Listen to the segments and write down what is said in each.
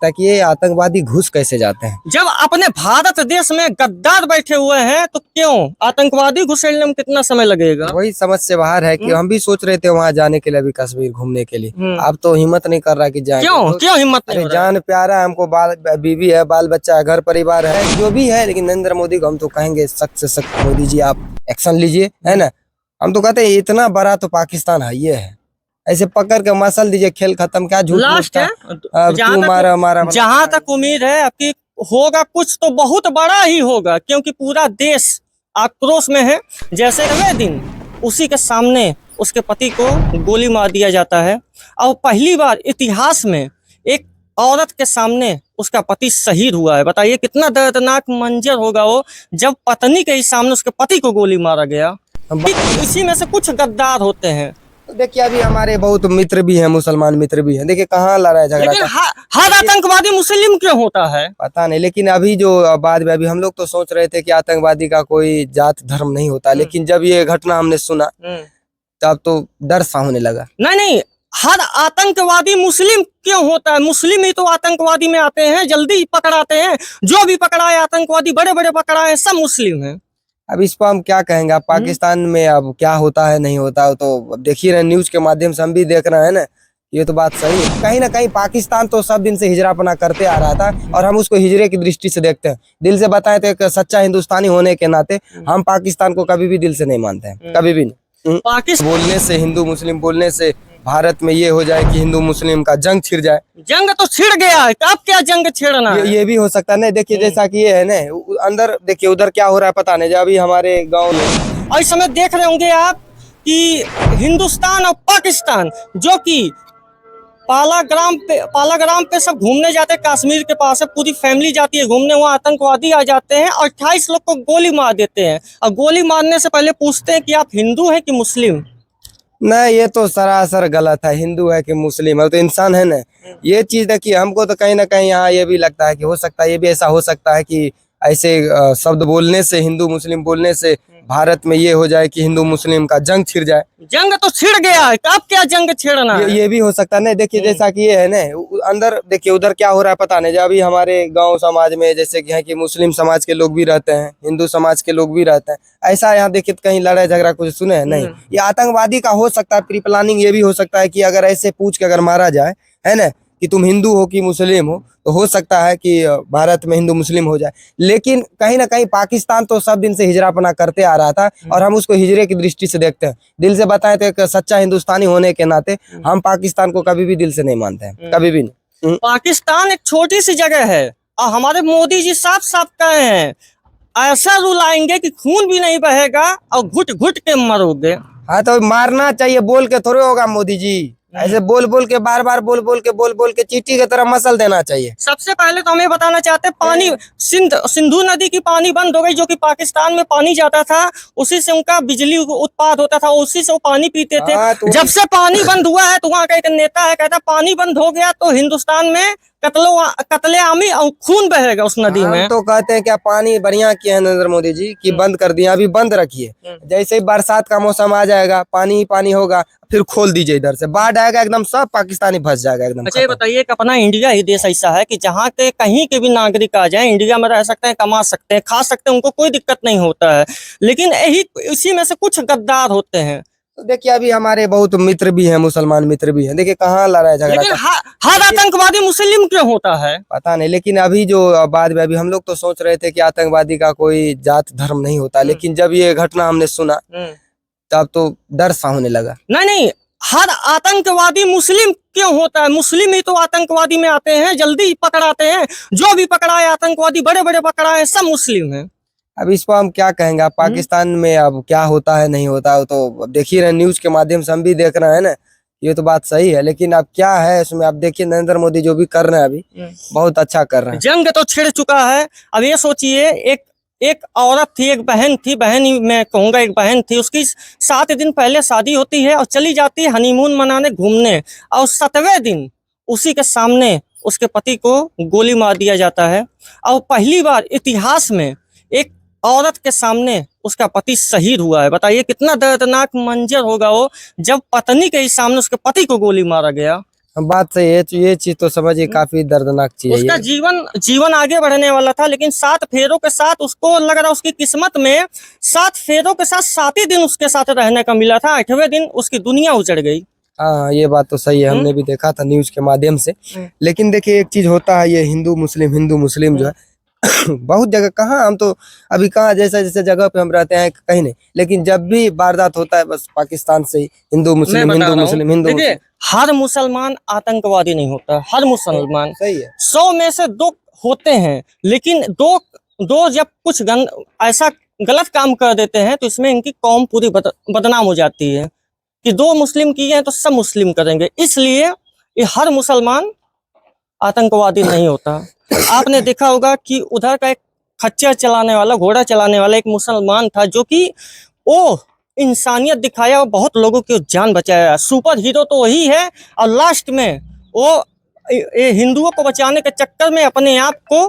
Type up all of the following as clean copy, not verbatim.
ताकि ये आतंकवादी घुस कैसे जाते हैं। जब अपने भारत देश में गद्दार बैठे हुए हैं तो क्यों आतंकवादी घुसने में कितना समय लगेगा? वही समझ से बाहर है कि हम भी सोच रहे थे वहाँ जाने के लिए, अभी कश्मीर घूमने के लिए। अब तो हिम्मत नहीं कर रहा कि जाए। क्यों क्यों हिम्मत नहीं अरे हो रहा है? जान प्यारा है हमको, बाल बीवी है, बाल बच्चा है, घर परिवार है, जो भी है, लेकिन नरेंद्र मोदी को हम तो कहेंगे सख्त से सख्त, मोदी जी आप एक्शन लीजिए, है ना। हम तो कहते हैं इतना बड़ा तो पाकिस्तान है, ये है, ऐसे पकड़ के मसल दीजिए, खेल खत्म। क्या झूठ लास्ट है, अब तू मारा मारा। जहां तक उम्मीद है कि होगा कुछ तो बहुत बड़ा ही होगा, क्योंकि पूरा देश आक्रोश में है। जैसे वे दिन उसी के सामने उसके पति को गोली मार दिया जाता है, और पहली बार इतिहास में एक औरत के सामने उसका पति शहीद हुआ है। बताइए कितना दर्दनाक मंजर होगा वो, जब पत्नी के ही सामने उसके पति को गोली मारा गया। इसी में से कुछ गद्दार होते हैं। देखिए अभी हमारे बहुत मित्र भी हैं, मुसलमान मित्र भी हैं, देखिए कहाँ लड़ाई झगड़ा। लेकिन हर आतंकवादी मुस्लिम क्यों होता है पता नहीं, लेकिन अभी जो बाद में, अभी हम लोग तो सोच रहे थे कि आतंकवादी का कोई जात धर्म नहीं होता, लेकिन जब ये घटना हमने सुना तब तो डर सा होने लगा। नहीं, हर आतंकवादी मुस्लिम क्यों होता है? मुस्लिम ही तो आतंकवादी में आते हैं, जल्दी पकड़ाते हैं। जो भी पकड़ाए आतंकवादी, बड़े बड़े पकड़ाए, सब मुस्लिम हैं। अब इस पर हम क्या कहेंगे। अब पाकिस्तान में अब क्या होता है नहीं होता है तो देख ही रहे, न्यूज के माध्यम से हम भी देख रहे हैं ना। ये तो बात सही है, कहीं ना कहीं पाकिस्तान तो सब दिन से हिजरापना करते आ रहा था, और हम उसको हिजरे की दृष्टि से देखते हैं। दिल से बताएं तो एक सच्चा हिंदुस्तानी होने के नाते हम पाकिस्तान को कभी भी दिल से नहीं मानते हैं, कभी भी नहीं। पाकिस्तान बोलने से, हिंदू मुस्लिम बोलने से भारत में ये हो जाए कि हिंदू मुस्लिम का जंग छिड़ जाए। जंग तो छिड़ गया है, अब क्या जंग छेड़ना है? ये भी हो सकता है। नहीं देखिए, जैसा कि ये है ना, अंदर देखिए उधर क्या हो रहा है पता नहीं। जब अभी हमारे गांव में और इस समय देख रहे होंगे आप कि हिंदुस्तान और पाकिस्तान, जो कि पालाग्राम पे सब घूमने जाते हैं, कश्मीर के पास है, पूरी फैमिली जाती है घूमने, वहाँ आतंकवादी आ जाते हैं और 28 लोग को गोली मार देते हैं। और गोली मारने से पहले पूछते हैं कि आप हिंदू हैं कि मुस्लिम। नहीं, ये तो सरासर गलत है। हिंदू है कि मुस्लिम है, तो इंसान है ना। ये चीज देखिए, हमको तो कहीं ना कहीं यहाँ ये भी लगता है कि हो सकता है, ये भी ऐसा हो सकता है कि ऐसे शब्द बोलने से, हिंदू मुस्लिम बोलने से भारत में ये हो जाए कि हिंदू मुस्लिम का जंग छिड़ जाए। जंग तो छिड़ गया है, अब क्या जंग छेड़ना है? ये भी हो सकता है। नहीं देखिए, जैसा कि ये है ना, अंदर देखिए उधर क्या हो रहा है पता नहीं। जब अभी हमारे गांव समाज में जैसे कि है कि मुस्लिम समाज के लोग भी रहते हैं, हिंदू समाज के लोग भी रहते हैं, ऐसा यहाँ देखिए तो कहीं लड़ाई झगड़ा कुछ सुने हैं नहीं। ये आतंकवादी का हो सकता है, प्री प्लानिंग। ये भी हो सकता है कि अगर ऐसे पूछ के अगर मारा जाए, है ना, कि तुम हिंदू हो कि मुस्लिम हो सकता है कि भारत में हिंदू मुस्लिम हो जाए। लेकिन कहीं ना कहीं पाकिस्तान तो सब दिन से हिजरापना करते आ रहा था, और हम उसको हिजरे की दृष्टि से देखते हैं। दिल से बताएं तो एक सच्चा हिंदुस्तानी होने के नाते हम पाकिस्तान को कभी भी दिल से नहीं मानते हैं, कभी भी नहीं। पाकिस्तान एक छोटी सी जगह है, और हमारे मोदी जी साफ साफ कहे हैं ऐसा रूल आएंगे कि खून भी नहीं बहेगा और घुट घुट के मरोगे। हाँ तो मारना चाहिए, बोल के थोड़े होगा मोदी जी। ऐसे बोल बोल के, बार बार बोल बोल के चींटी की तरह मसल देना चाहिए। सबसे पहले तो हमें बताना चाहते हैं, पानी सिंधु नदी की पानी बंद हो गई, जो कि पाकिस्तान में पानी जाता था, उसी से उनका बिजली उत्पाद होता था, उसी से वो पानी पीते थे। तो जब से पानी बंद हुआ है तो वहाँ का एक नेता है, कहता पानी बंद हो गया तो हिंदुस्तान में कत्लेआमी और खून बहेगा उस नदी में। तो कहते हैं क्या पानी बढ़िया किया है नरेंद्र मोदी जी की बंद कर दिया, अभी बंद रखिए। जैसे ही बरसात का मौसम आ जाएगा, पानी ही पानी होगा, फिर खोल दीजिए। इधर से बाढ़ आएगा, एकदम सब पाकिस्तानी फंस जाएगा एकदम। अच्छा ये बताइए कि अपना इंडिया ही देश ऐसा है कि जहाँ के कहीं के भी नागरिक आ जाए, इंडिया में रह सकते हैं, कमा सकते हैं, खा सकते हैं, उनको कोई दिक्कत नहीं होता है। लेकिन इसी में से कुछ गद्दार होते हैं। तो देखिए अभी हमारे बहुत मित्र भी हैं, मुसलमान मित्र भी हैं, देखिए कहाँ लड़ाई झगड़ा। लेकिन हर आतंकवादी मुस्लिम क्यों होता है? पता नहीं, लेकिन अभी जो बाद में, अभी हम लोग तो सोच रहे थे कि आतंकवादी का कोई जात धर्म नहीं होता, लेकिन जब ये घटना हमने सुना तब तो डर सा होने लगा। नहीं, हर आतंकवादी मुस्लिम क्यों होता है? मुस्लिम ही तो आतंकवादी में आते हैं, जल्दी पकड़ाते हैं। जो भी पकड़ाए आतंकवादी, बड़े बड़े पकड़ाए, सब मुस्लिम हैं। अब इस पर हम क्या कहेंगे। अब पाकिस्तान में अब क्या होता है नहीं होता है तो देख ही रहे, न्यूज के माध्यम से हम भी देख रहे हैं ना। ये तो बात सही है, लेकिन अब क्या है इसमें। आप देखिए नरेंद्र मोदी जो भी कर रहे हैं अभी बहुत अच्छा कर रहे हैं। जंग तो छिड़ चुका है। अब ये सोचिए, एक औरत थी, एक बहन थी, बहन ही मैं कहूँगा, एक बहन थी, उसकी 7 दिन पहले शादी होती है और चली जाती है हनीमून मनाने घूमने, और 7वें दिन उसी के सामने उसके पति को गोली मार दिया जाता है। और पहली बार इतिहास में एक औरत के सामने उसका पति शहीद हुआ है। बताइए कितना दर्दनाक मंजर होगा वो, जब पत्नी के ही सामने उसके पति को गोली मारा गया। बात सही है, ये चीज तो समझिए काफी दर्दनाक चीज है उसका ये। जीवन आगे बढ़ने वाला था, लेकिन 7 फेरों के साथ उसको लग रहा उसकी किस्मत में 7 फेरों के साथ 7 ही दिन उसके साथ रहने का मिला था। 8वें दिन उसकी दुनिया उजड़ गई। हाँ ये बात तो सही है, हमने भी देखा था न्यूज के माध्यम से। लेकिन देखिए एक चीज होता है, ये हिंदू मुस्लिम जो है बहुत जगह, कहाँ हम तो अभी कहाँ जैसे जैसे जगह पे हम रहते हैं कहीं नहीं, लेकिन जब भी वारदात होता है बस पाकिस्तान से ही हिंदू मुस्लिम देखिए, हर मुसलमान आतंकवादी नहीं होता। हर मुसलमान सही है। 100 में से 2 होते हैं, लेकिन दो जब कुछ ऐसा गलत काम कर देते हैं तो इसमें इनकी कौम पूरी बदनाम हो जाती है कि 2 मुस्लिम किए हैं तो सब मुस्लिम करेंगे। इसलिए ये हर मुसलमान आतंकवादी नहीं होता। आपने देखा होगा कि उधर का एक खच्चर चलाने वाला, घोड़ा चलाने वाला एक मुसलमान था, जो कि वो इंसानियत दिखाया और बहुत लोगों की जान बचाया। सुपर हीरो तो वही है, और लास्ट में वो ये हिंदुओं को बचाने के चक्कर में अपने आप को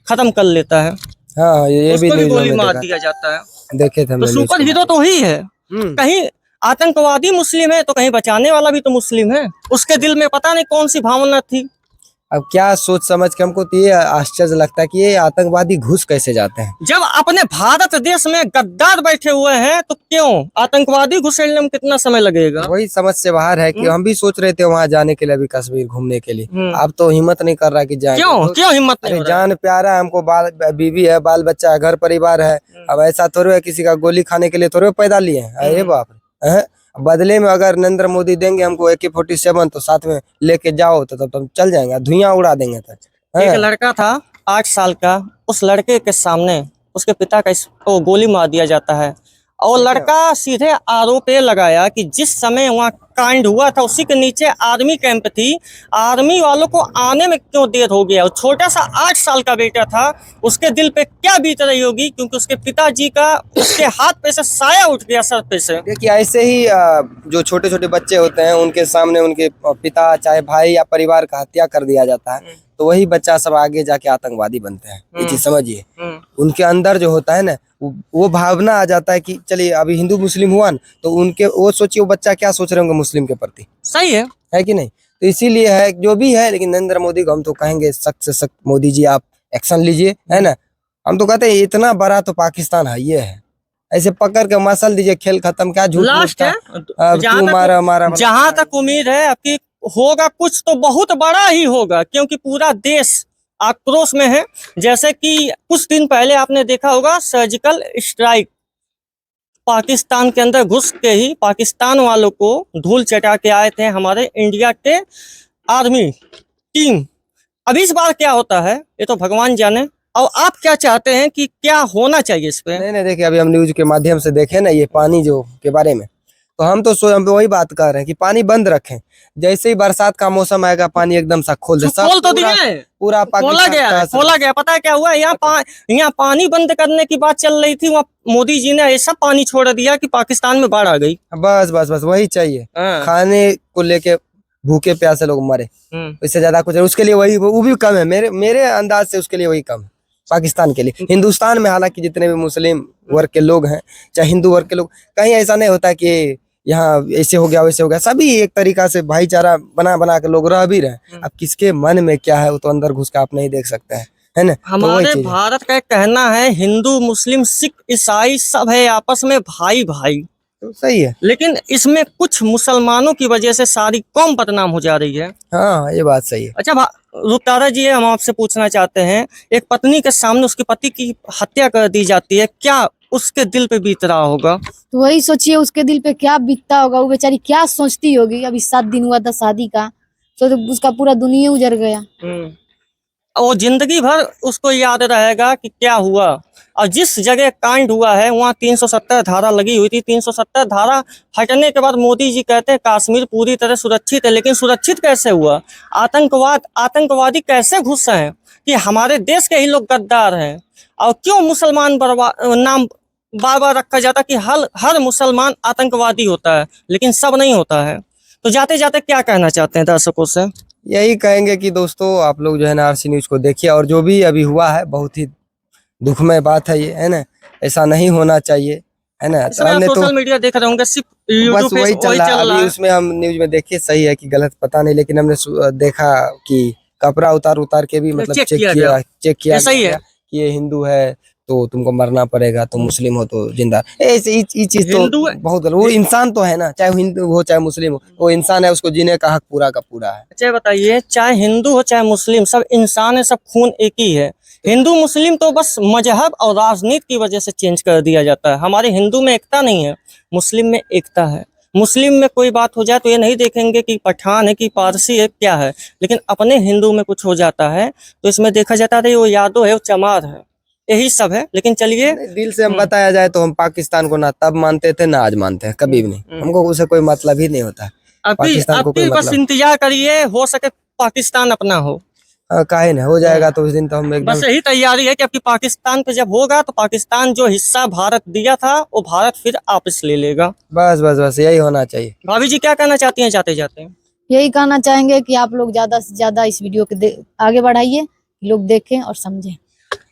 खत्म कर लेता है। हाँ ये भी उसको भी न्यूज़ गोली में मार देखा, दिया जाता है। देखे थे तो हमने न्यूज़ सुपर के हीरो तो वही है। कहीं आतंकवादी मुस्लिम है तो कहीं बचाने वाला भी तो मुस्लिम है। उसके दिल में पता नहीं कौन सी भावना थी। अब क्या सोच समझ के हमको तो ये आश्चर्य लगता है कि ये आतंकवादी घुस कैसे जाते हैं। जब अपने भारत देश में गद्दार बैठे हुए हैं तो क्यों आतंकवादी घुसने में कितना समय लगेगा? वही समझ से बाहर है कि हम भी सोच रहे थे वहां जाने के लिए, अभी कश्मीर घूमने के लिए। अब तो हिम्मत नहीं कर रहा कि जाए। क्यों हिम्मत नहीं अरे हो रहा है? जान प्यारा है हमको, बीवी है, बाल बच्चा है, घर परिवार है। अब ऐसा थोड़े है किसी का गोली खाने के लिए थोड़े पैदा लिए हैं। अरे बाप रे, बदले में अगर नरेंद्र मोदी देंगे हमको AK-47 तो साथ में लेके जाओ तो तब तो चल जाएंगे, धुआं उड़ा देंगे। एक लड़का था 8 साल का, उस लड़के के सामने उसके पिता को गोली मार दिया जाता है, और लड़का सीधे आरोप ये लगाया कि जिस समय वहाँ कांड हुआ था उसी के नीचे आर्मी कैंप थी, आर्मी वालों को आने में क्यों देर हो गया। छोटा सा 8 साल का बेटा था, उसके दिल पे क्या बीत रही होगी, क्योंकि उसके पिताजी का उसके हाथ पे से साया उठ गया, सर पे से। देखिए ऐसे ही जो छोटे छोटे बच्चे होते हैं उनके सामने उनके पिता चाहे भाई या परिवार का हत्या कर दिया जाता है, तो वही बच्चा सब आगे जाके आतंकवादी बनते हैं। ये चीज समझिए, उनके अंदर जो होता है ना वो भावना आ जाता है कि चलिए अभी हिंदू मुस्लिम हुआ ना, तो उनके वो सोचिए वो बच्चा क्या सोच रहे होंगे मुस्लिम के प्रति। सही है कि नहीं? तो इसीलिए है जो भी है, लेकिन नरेंद्र मोदी को हम तो कहेंगे सख्त से सख्त, मोदी जी आप एक्शन लीजिए, है ना। हम तो कहते हैं इतना बड़ा तो पाकिस्तान है, ये है, ऐसे पकड़ के मसल दीजिए, खेल खत्म। क्या झूठ लास्ट है, जहां तक उम्मीद है आपकी होगा कुछ तो बहुत बड़ा ही होगा, क्योंकि पूरा देश आक्रोश में है। जैसे कि कुछ दिन पहले आपने देखा होगा सर्जिकल स्ट्राइक, पाकिस्तान के अंदर घुस के ही पाकिस्तान वालों को धूल चटा के आए थे हमारे इंडिया के आर्मी टीम। अब इस बार क्या होता है ये तो भगवान जाने। और आप क्या चाहते हैं कि क्या होना चाहिए इस पे? नहीं देखिए, अभी हम न्यूज के माध्यम से देखे ना ये पानी जो के बारे में, तो हम तो हम वही बात कर रहे हैं कि पानी बंद रखें। जैसे ही बरसात का मौसम आएगा पानी एकदम सा खोल दे, खोल तो दिया है, पूरा खोला गया। पता है क्या हुआ, यहाँ पानी बंद करने की बात चल रही थी, वहाँ मोदी जी ने ऐसा पानी छोड़ दिया कि पाकिस्तान में बाढ़ आ गई। बस वही चाहिए। खाने को लेके भूखे प्यासे लोग मरे, इससे ज्यादा कुछ। उसके लिए वही वो भी कम है, मेरे अंदाज से उसके लिए वही कम है पाकिस्तान के लिए। हिंदुस्तान में हालांकि जितने भी मुस्लिम वर्ग के लोग हैं चाहे हिंदू वर्ग के लोग, कहीं ऐसा नहीं होता कि यहाँ ऐसे हो गया वैसे हो गया। सभी एक तरीका से भाईचारा बना के लोग रह भी रहे। अब किसके मन में क्या है वो तो अंदर घुस के आप नहीं देख सकते हैं, है ना। हमारे भारत का कहना है हिंदू मुस्लिम सिख ईसाई सब है आपस में भाई भाई, तो सही है। लेकिन इसमें कुछ मुसलमानों की वजह से सारी कौम बदनाम हो जा रही है। हाँ ये बात सही है। अच्छा रूपतारा जी, हम आपसे पूछना चाहते हैं, एक पत्नी के सामने उसके पति की हत्या कर दी जाती है, क्या उसके दिल पे बीत रहा होगा? तो वही सोचिए उसके दिल पे क्या बीतता होगा, वो बेचारी क्या सोचती होगी। अभी 7 दिन हुआ था शादी का, तो उसका पूरा दुनिया उजड़ गया। वो जिंदगी भर उसको याद रहेगा कि क्या हुआ। और जिस जगह कांड हुआ है वहाँ 370 धारा लगी हुई थी। 370 धारा हटने के बाद मोदी जी कहते हैं कश्मीर पूरी तरह सुरक्षित है, लेकिन सुरक्षित कैसे हुआ? आतंकवादी कैसे घुस हैं कि हमारे देश के ही लोग गद्दार हैं? और क्यों मुसलमान नाम बार बार रखा जाता कि हर मुसलमान आतंकवादी होता है, लेकिन सब नहीं होता है। तो जाते जाते क्या कहना चाहते हैं दर्शकों से? यही कहेंगे कि दोस्तों आप लोग जो है ना RC न्यूज को देखिए, और जो भी अभी हुआ है बहुत ही दुखमय बात है ये, है ना। ऐसा नहीं होना चाहिए, है ना। इस तो समय आप हमने तो सोशल मीडिया देख रहे होंगे, सिर्फ बस यूट्यूब पे वही चल रहा है रहा अभी। है। उसमें हम न्यूज में देखे, सही है कि गलत पता नहीं, लेकिन हमने देखा कि कपड़ा उतार उतार के भी मतलब चेक किया गया, चेक किया ऐसा ही गया है। कि ये हिंदू है तो तुमको मरना पड़ेगा, तुम मुस्लिम हो तो जिंदा। ऐसे ये चीज तो हिंदू बहुत गलत। वो इंसान तो है ना, चाहे वो हिंदू हो चाहे मुस्लिम हो, वो इंसान है, उसको जीने का हक पूरा का पूरा है। अच्छा बताइए, चाहे हिंदू हो चाहे मुस्लिम, सब इंसान है, सब खून एक ही है। हिंदू मुस्लिम तो बस मजहब और राजनीति की वजह से चेंज कर दिया जाता है। हमारे हिंदू में एकता नहीं है, मुस्लिम में एकता है। मुस्लिम में कोई बात हो जाए तो ये नहीं देखेंगे कि पठान है कि पारसी है क्या है, लेकिन अपने हिंदू में कुछ हो जाता है तो इसमें देखा जाता है वो यादव है, वो चमार है, यही सब है। लेकिन चलिए, नहीं, दिल से हम बताया जाए तो हम पाकिस्तान को ना तब मानते थे ना आज मानते हैं, कभी भी नहीं। हमको उससे कोई मतलब ही नहीं होता है, पाकिस्तान को कोई आपकी बस मतलब। इंतजार करिए, हो सके पाकिस्तान अपना हो। काहे ना हो जाएगा तो उस दिन तो हम बस एकदम। यही तैयारी है कि आपकी पाकिस्तान पे जब होगा तो पाकिस्तान जो हिस्सा भारत दिया था वो भारत फिर वापस ले लेगा। बस बस बस यही होना चाहिए। भाभी जी क्या कहना चाहती हैं जाते जाते? यही कहना चाहेंगे कि आप लोग ज्यादा से ज्यादा इस वीडियो को आगे बढ़ाइए, लोग देखें और समझें।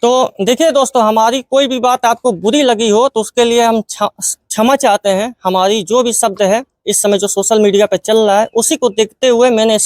तो देखिए दोस्तों, हमारी कोई भी बात आपको बुरी लगी हो तो उसके लिए हम क्षमा चाहते हैं। हमारी जो भी शब्द है इस समय जो सोशल मीडिया पे चल रहा है उसी को देखते हुए मैंने